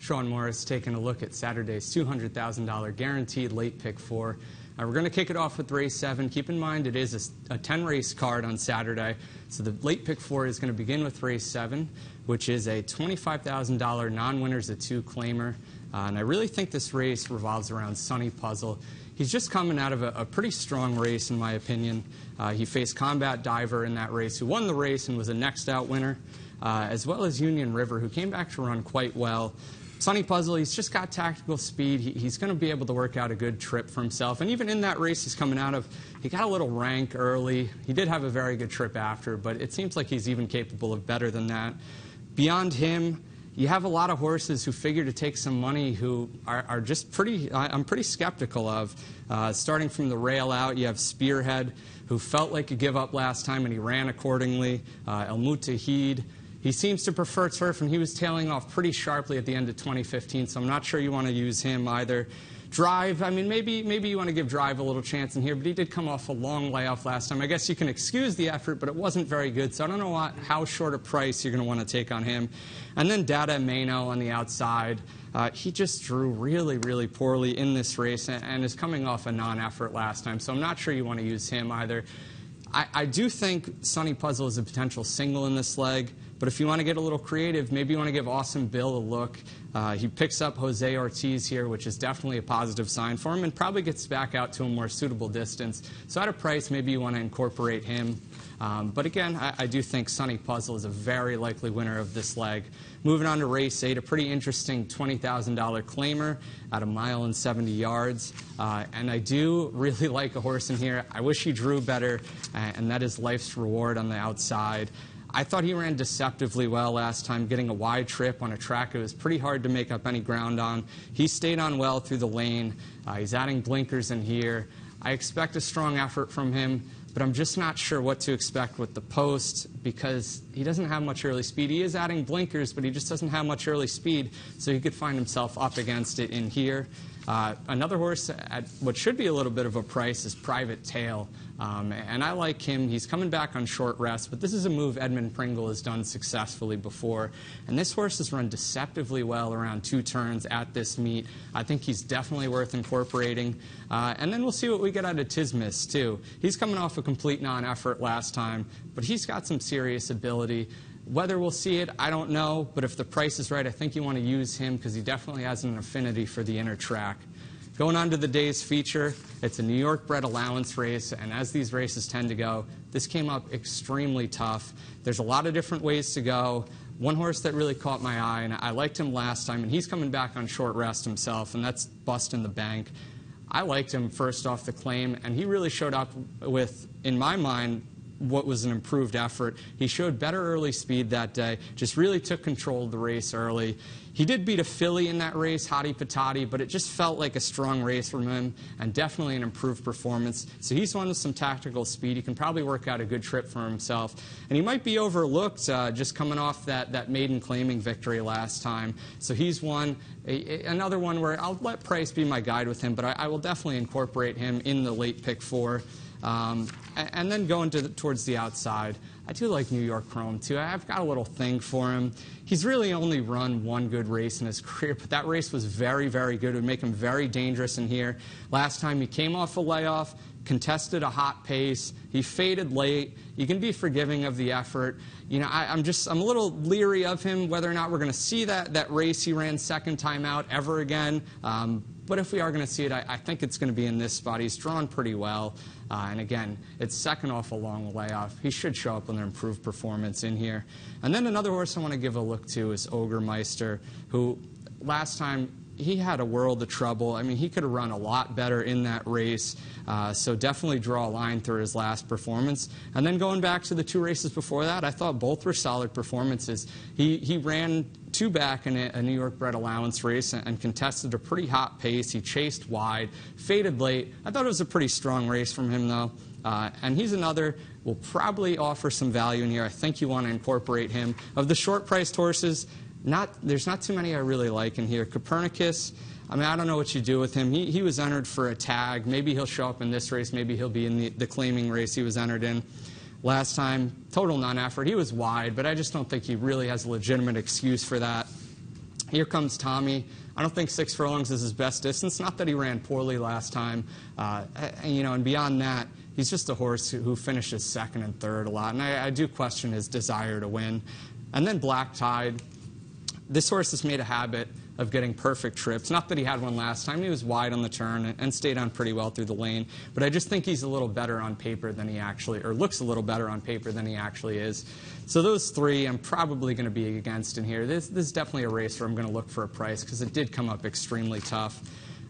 Sean Morris taking a look at Saturday's $200,000 guaranteed late pick 4. We're going to kick it off with race 7. Keep in mind it is a 10-race card on Saturday. So the late pick 4 is going to begin with race 7, which is a $25,000 non-winners at 2 claimer. And I really think this race revolves around Sonny Puzzle. He's just coming out of a pretty strong race, in my opinion. He faced Combat Diver in that race, who won the race and was a next out winner, as well as Union River, who came back to run quite well. Sonny Puzzle, he's just got tactical speed. He's going to be able to work out a good trip for himself. And even in that race he's coming out of, he got a little rank early. He did have a very good trip after, but it seems like he's even capable of better than that. Beyond him, you have a lot of horses who figure to take some money who are just I'm pretty skeptical of. Starting from the rail out, you have Spearhead, who felt like a give up last time and he ran accordingly. El Mutahid, he seems to prefer turf, and he was tailing off pretty sharply at the end of 2015, so I'm not sure you want to use him either. Drive, I mean, maybe you want to give Drive a little chance in here, but he did come off a long layoff last time. I guess you can excuse the effort, but it wasn't very good, so I don't know how short a price you're going to want to take on him. And then Dada Mano on the outside. He just drew really, really poorly in this race and is coming off a non-effort last time, so I'm not sure you want to use him either. I do think Sonny Puzzle is a potential single in this leg, but if you want to get a little creative, maybe you want to give Awesome Bill a look. He picks up Jose Ortiz here, which is definitely a positive sign for him, and probably gets back out to a more suitable distance. So at a price, maybe you want to incorporate him. But again, I do think Sonny Puzzle is a very likely winner of this leg. Moving on to race 8, a pretty interesting $20,000 claimer at 1 mile and 70 yards. And I do really like a horse in here. I wish he drew better, and that is Life's Reward on the outside. I thought he ran deceptively well last time, getting a wide trip on a track it was pretty hard to make up any ground on. He stayed on well through the lane. He's adding blinkers in here. I expect a strong effort from him, but I'm just not sure what to expect with the post because he doesn't have much early speed. He is adding blinkers, but he just doesn't have much early speed, so he could find himself up against it in here. Another horse at what should be a little bit of a price is Private Tail, and I like him. He's coming back on short rest, but this is a move Edmund Pringle has done successfully before, and this horse has run deceptively well around 2 turns at this meet. I think he's definitely worth incorporating, and then we'll see what we get out of Tismus, too. He's coming off a complete non-effort last time, but he's got some serious ability. Whether we'll see it, I don't know, but if the price is right, I think you want to use him because he definitely has an affinity for the inner track. Going on to the day's feature, it's a New York bred allowance race, and as these races tend to go, this came up extremely tough. There's a lot of different ways to go. One horse that really caught my eye, and I liked him last time, and he's coming back on short rest himself, and that's Bustin' the Bank. I liked him first off the claim, and he really showed up with, in my mind, what was an improved effort. He showed better early speed that day, just really took control of the race early. He did beat a filly in that race, Hottie Patati, but it just felt like a strong race from him and definitely an improved performance. So he's one with some tactical speed. He can probably work out a good trip for himself. And he might be overlooked just coming off that maiden claiming victory last time. So he's another one where I'll let price be my guide with him, but I will definitely incorporate him in the late pick 4. And then going towards the outside, I do like New York Chrome, too. I've got a little thing for him. He's really only run one good race in his career, but that race was very, very good. It would make him very dangerous in here. Last time he came off a layoff, contested a hot pace. He faded late. You can be forgiving of the effort. You know, I'm a little leery of him, whether or not we're going to see that race he ran second time out ever again. But if we are going to see it, I think it's going to be in this spot. He's drawn pretty well. And again, it's second off a long layoff. He should show up with an improved performance in here. And then another horse I want to give a look to is Ogremeister, who last time he had a world of trouble. I mean, he could have run a lot better in that race. So definitely draw a line through his last performance. And then going back to the 2 races before that, I thought both were solid performances. He ran 2 back in a New York bred allowance race and contested a pretty hot pace. He chased wide, faded late. I thought it was a pretty strong race from him, though. And he's another, will probably offer some value in here. I think you want to incorporate him. Of the short-priced horses, there's not too many I really like in here. Copernicus, I mean, I don't know what you do with him. He was entered for a tag. Maybe he'll show up in this race. Maybe he'll be in the claiming race he was entered in. Last time, total non-effort. He was wide, but I just don't think he really has a legitimate excuse for that. Here comes Tommy. I don't think 6 furlongs is his best distance. Not that he ran poorly last time. And beyond that, he's just a horse who finishes second and third a lot. And I do question his desire to win. And then Black Tide. This horse has made a habit of getting perfect trips. Not that he had one last time. He was wide on the turn and stayed on pretty well through the lane. But I just think he's a little better on paper than he actually, or looks a little better on paper than he actually is. So those 3 I'm probably going to be against in here. This is definitely a race where I'm going to look for a price because it did come up extremely tough.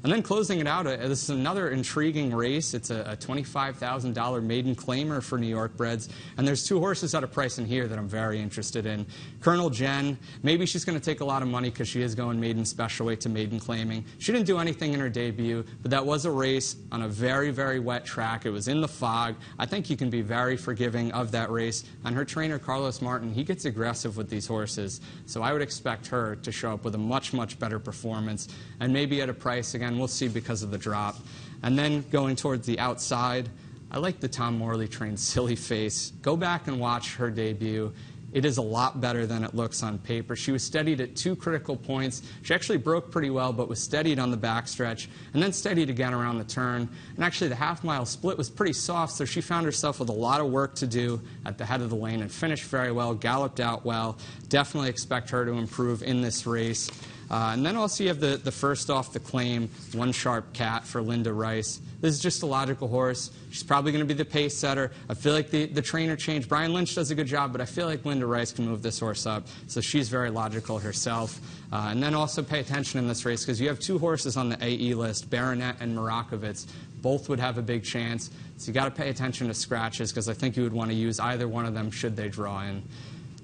And then closing it out, this is another intriguing race. It's a $25,000 maiden claimer for New York breds. And there's 2 horses at a price in here that I'm very interested in. Colonel Jen, maybe she's going to take a lot of money because she is going maiden special weight to maiden claiming. She didn't do anything in her debut, but that was a race on a very, very wet track. It was in the fog. I think you can be very forgiving of that race. And her trainer, Carlos Martin, he gets aggressive with these horses. So I would expect her to show up with a much, much better performance. And maybe at a price, again, we'll see because of the drop. And then going towards the outside, I like the Tom Morley trained Silly Face. Go back and watch her debut. It is a lot better than it looks on paper. She was steadied at 2 critical points. She actually broke pretty well, but was steadied on the backstretch, and then steadied again around the turn. And actually, the half-mile split was pretty soft, so she found herself with a lot of work to do at the head of the lane and finished very well, galloped out well. Definitely expect her to improve in this race. And then also you have the first off the claim, One Sharp Cat for Linda Rice. This is just a logical horse. She's probably going to be the pace setter. I feel like the trainer changed. Brian Lynch does a good job, but I feel like Linda Rice can move this horse up. So she's very logical herself. And then also pay attention in this race because you have 2 horses on the AE list, Baronet and Marakovitz. Both would have a big chance. So you got to pay attention to scratches because I think you would want to use either one of them should they draw in.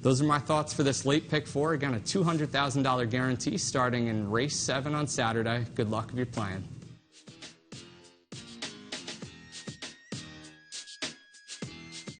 Those are my thoughts for this late pick 4. Again, a $200,000 guarantee starting in race 7 on Saturday. Good luck if you're playing.